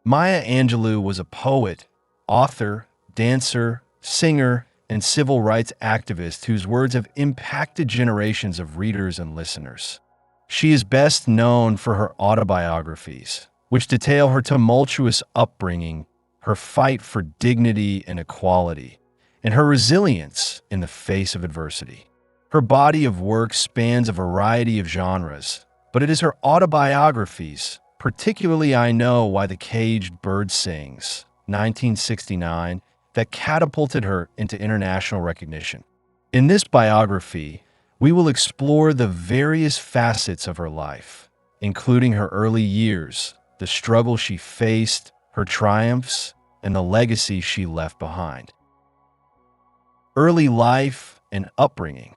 Maya Angelou was a poet, author, dancer, singer, and civil rights activist whose words have impacted generations of readers and listeners. She is best known for her autobiographies, which detail her tumultuous upbringing, her fight for dignity and equality, and her resilience in the face of adversity. Her body of work spans a variety of genres, but it is her autobiographies, particularly I Know Why the Caged Bird Sings, 1969, that catapulted her into international recognition. In this biography, we will explore the various facets of her life, including her early years, the struggle she faced, her triumphs, and the legacy she left behind. Early life and upbringing.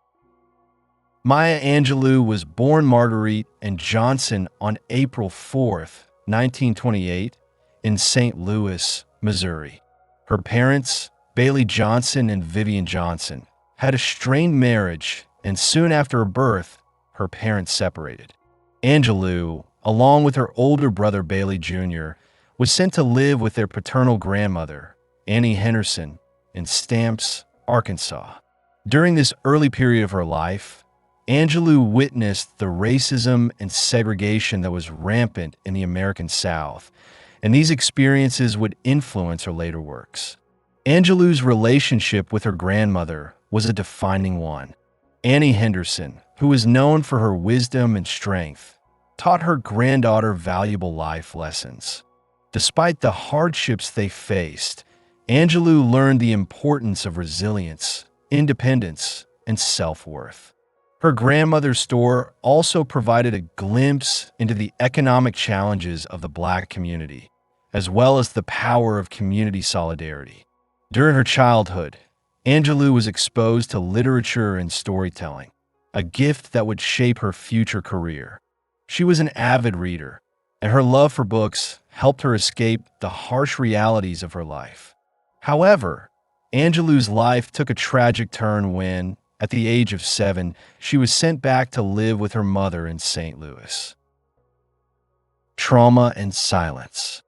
Maya Angelou was born Marguerite and Johnson on April 4, 1928, in St. Louis, Missouri. Her parents, Bailey Johnson and Vivian Johnson, had a strained marriage, and soon after her birth, her parents separated. Angelou, along with her older brother Bailey Jr., was sent to live with their paternal grandmother, Annie Henderson, in Stamps, Arkansas. During this early period of her life, Angelou witnessed the racism and segregation that was rampant in the American South, and these experiences would influence her later works. Angelou's relationship with her grandmother was a defining one. Annie Henderson, who was known for her wisdom and strength, taught her granddaughter valuable life lessons. Despite the hardships they faced, Angelou learned the importance of resilience, independence, and self-worth. Her grandmother's store also provided a glimpse into the economic challenges of the Black community, as well as the power of community solidarity. During her childhood, Angelou was exposed to literature and storytelling, a gift that would shape her future career. She was an avid reader, and her love for books helped her escape the harsh realities of her life. However, Angelou's life took a tragic turn when, at the age of 7, she was sent back to live with her mother in St. Louis. Trauma and silence.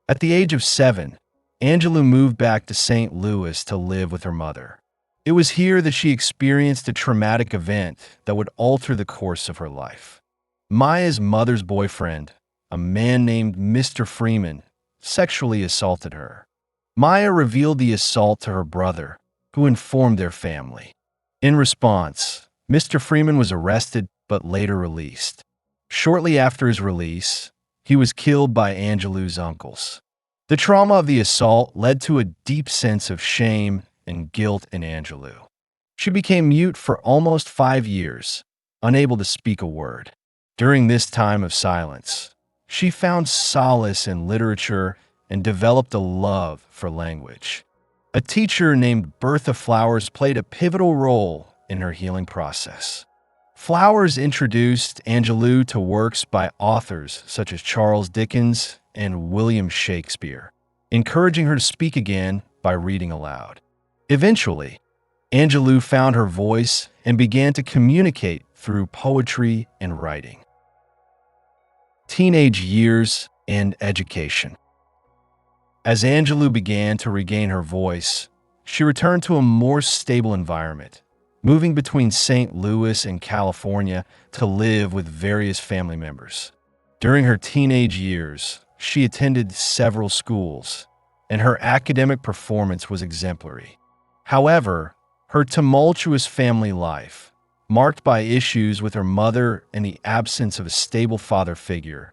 At the age of 7, Angelou moved back to St. Louis to live with her mother. It was here that she experienced a traumatic event that would alter the course of her life. Maya's mother's boyfriend, a man named Mr. Freeman, sexually assaulted her. Maya revealed the assault to her brother, who informed their family. In response, Mr. Freeman was arrested but later released. Shortly after his release, he was killed by Angelou's uncles. The trauma of the assault led to a deep sense of shame and guilt in Angelou. She became mute for almost 5 years, unable to speak a word. During this time of silence, she found solace in literature and developed a love for language. A teacher named Bertha Flowers played a pivotal role in her healing process. Flowers introduced Angelou to works by authors such as Charles Dickens and William Shakespeare, encouraging her to speak again by reading aloud. Eventually, Angelou found her voice and began to communicate through poetry and writing. Teenage years and education. As Angelou began to regain her voice, she returned to a more stable environment, moving between St. Louis and California to live with various family members. During her teenage years, she attended several schools, and her academic performance was exemplary. However, her tumultuous family life, marked by issues with her mother and the absence of a stable father figure,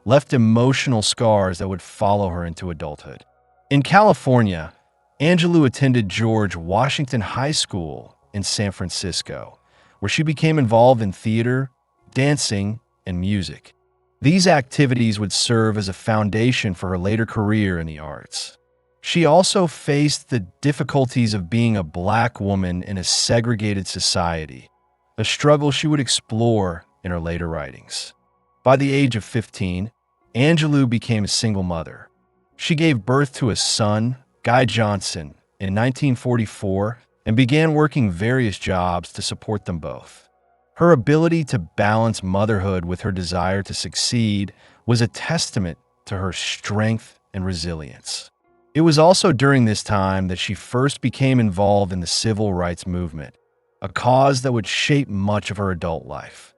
left emotional scars that would follow her into adulthood. In California, Angelou attended George Washington High School in San Francisco, where she became involved in theater, dancing, and music. These activities would serve as a foundation for her later career in the arts. She also faced the difficulties of being a Black woman in a segregated society, a struggle she would explore in her later writings. By the age of 15, Angelou became a single mother. She gave birth to a son, Guy Johnson, in 1944 and began working various jobs to support them both. Her ability to balance motherhood with her desire to succeed was a testament to her strength and resilience. It was also during this time that she first became involved in the civil rights movement, a cause that would shape much of her adult life.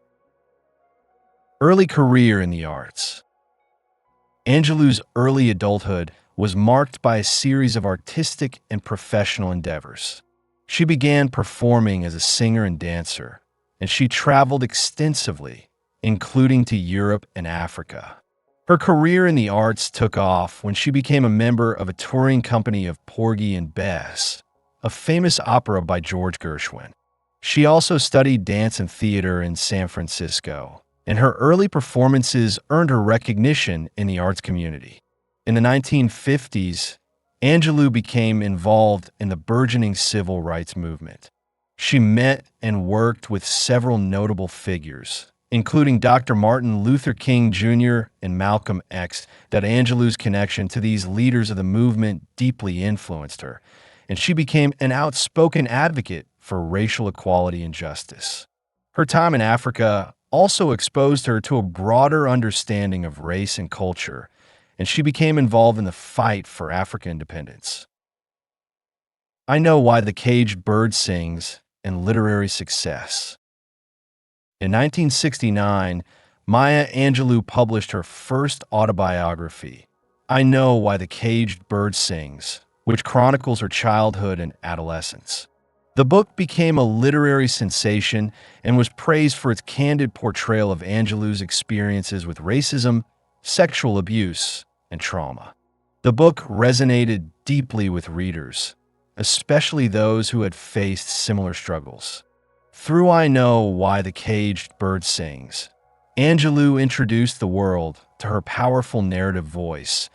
Early career in the arts. Angelou's early adulthood was marked by a series of artistic and professional endeavors. She began performing as a singer and dancer, and she traveled extensively, including to Europe and Africa. Her career in the arts took off when she became a member of a touring company of Porgy and Bess, a famous opera by George Gershwin. She also studied dance and theater in San Francisco, and her early performances earned her recognition in the arts community. In the 1950s, Angelou became involved in the burgeoning civil rights movement. She met and worked with several notable figures, including Dr. Martin Luther King Jr. and Malcolm X. That Angelou's connection to these leaders of the movement deeply influenced her, and she became an outspoken advocate for racial equality and justice. Her time in Africa also exposed her to a broader understanding of race and culture, and she became involved in the fight for African independence. I Know Why the Caged Bird Sings and Literary Success. In 1969, Maya Angelou published her first autobiography, I Know Why the Caged Bird Sings, which chronicles her childhood and adolescence. The book became a literary sensation and was praised for its candid portrayal of Angelou's experiences with racism, sexual abuse, and trauma. The book resonated deeply with readers, especially those who had faced similar struggles. Through I Know Why the Caged Bird Sings, Angelou introduced the world to her powerful narrative voice,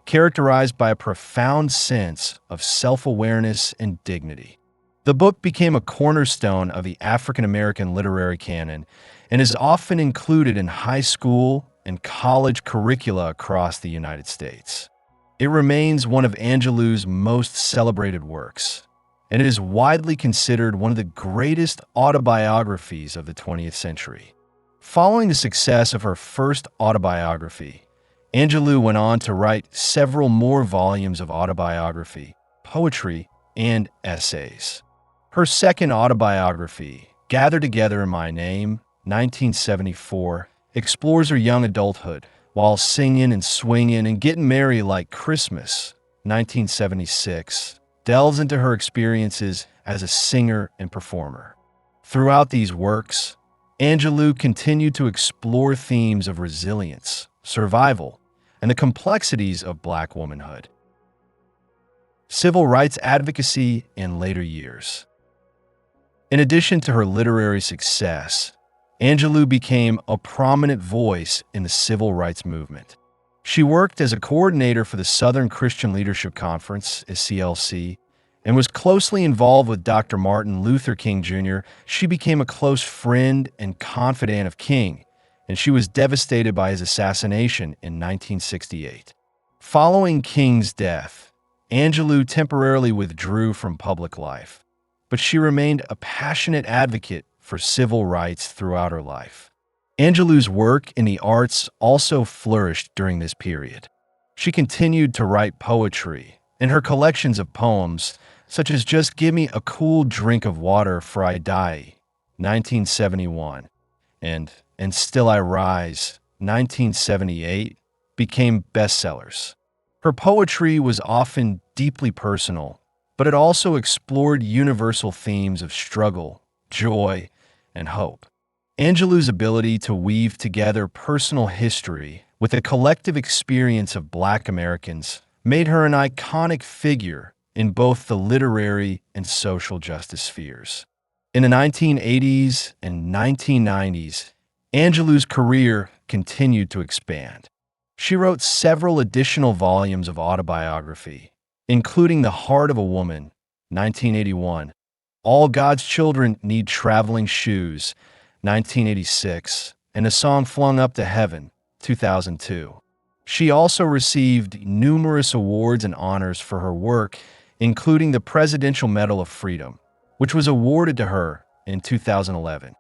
characterized by a profound sense of self-awareness and dignity. The book became a cornerstone of the African American literary canon and is often included in high school and college curricula across the United States. It remains one of Angelou's most celebrated works, and it is widely considered one of the greatest autobiographies of the 20th century. Following the success of her first autobiography, Angelou went on to write several more volumes of autobiography, poetry, and essays. Her second autobiography, Gather Together in My Name, 1974, explores her young adulthood while singing and swinging and getting merry like Christmas, 1976, delves into her experiences as a singer and performer. Throughout these works, Angelou continued to explore themes of resilience, survival, and the complexities of Black womanhood. Civil rights advocacy in later years. In addition to her literary success, Angelou became a prominent voice in the civil rights movement. She worked as a coordinator for the Southern Christian Leadership Conference, SCLC, and was closely involved with Dr. Martin Luther King Jr. She became a close friend and confidant of King, and she was devastated by his assassination in 1968. Following King's death, Angelou temporarily withdrew from public life, but she remained a passionate advocate for civil rights throughout her life. Angelou's work in the arts also flourished during this period. She continued to write poetry, and her collections of poems, such as Just Give Me a Cool Drink of Water for I Die, 1971, and Still I Rise, 1978, became bestsellers. Her poetry was often deeply personal, but it also explored universal themes of struggle, joy, and hope. Angelou's ability to weave together personal history with the collective experience of Black Americans made her an iconic figure in both the literary and social justice spheres. In the 1980s and 1990s, Angelou's career continued to expand. She wrote several additional volumes of autobiography, including The Heart of a Woman, 1981, All God's Children Need Traveling Shoes, 1986, and A Song Flung Up to Heaven, 2002. She also received numerous awards and honors for her work, including the Presidential Medal of Freedom, which was awarded to her in 2011.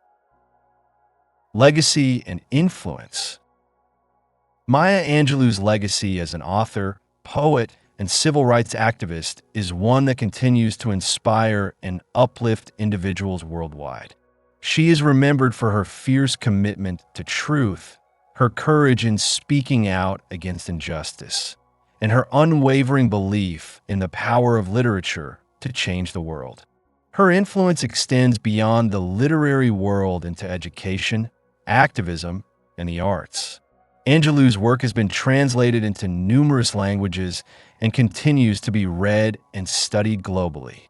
Legacy and influence. Maya Angelou's legacy as an author, poet, and civil rights activist is one that continues to inspire and uplift individuals worldwide. She is remembered for her fierce commitment to truth, her courage in speaking out against injustice, and her unwavering belief in the power of literature to change the world. Her influence extends beyond the literary world into education, activism, and the arts. Angelou's work has been translated into numerous languages and continues to be read and studied globally.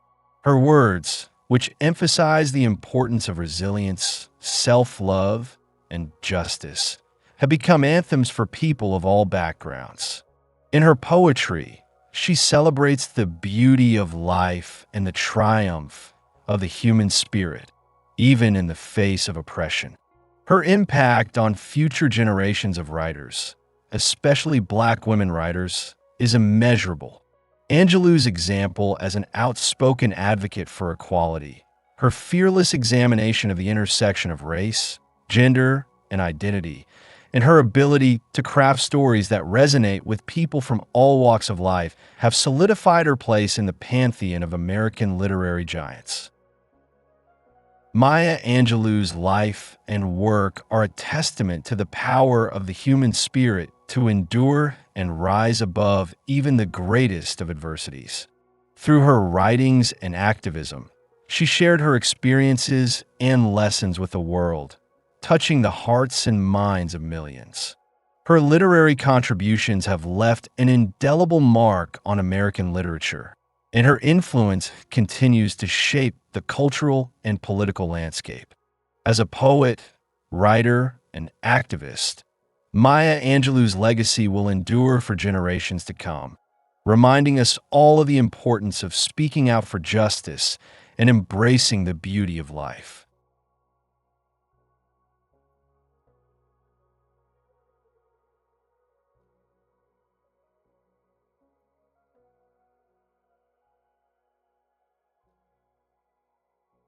Her words, which emphasize the importance of resilience, self-love, and justice, have become anthems for people of all backgrounds. In her poetry, she celebrates the beauty of life and the triumph of the human spirit, even in the face of oppression. Her impact on future generations of writers, especially Black women writers, is immeasurable. Angelou's example as an outspoken advocate for equality, her fearless examination of the intersection of race, gender, and identity, and her ability to craft stories that resonate with people from all walks of life have solidified her place in the pantheon of American literary giants. Maya Angelou's life and work are a testament to the power of the human spirit to endure and rise above even the greatest of adversities. Through her writings and activism, she shared her experiences and lessons with the world, touching the hearts and minds of millions. Her literary contributions have left an indelible mark on American literature, and her influence continues to shape the cultural and political landscape. As a poet, writer, and activist, Maya Angelou's legacy will endure for generations to come, reminding us all of the importance of speaking out for justice and embracing the beauty of life.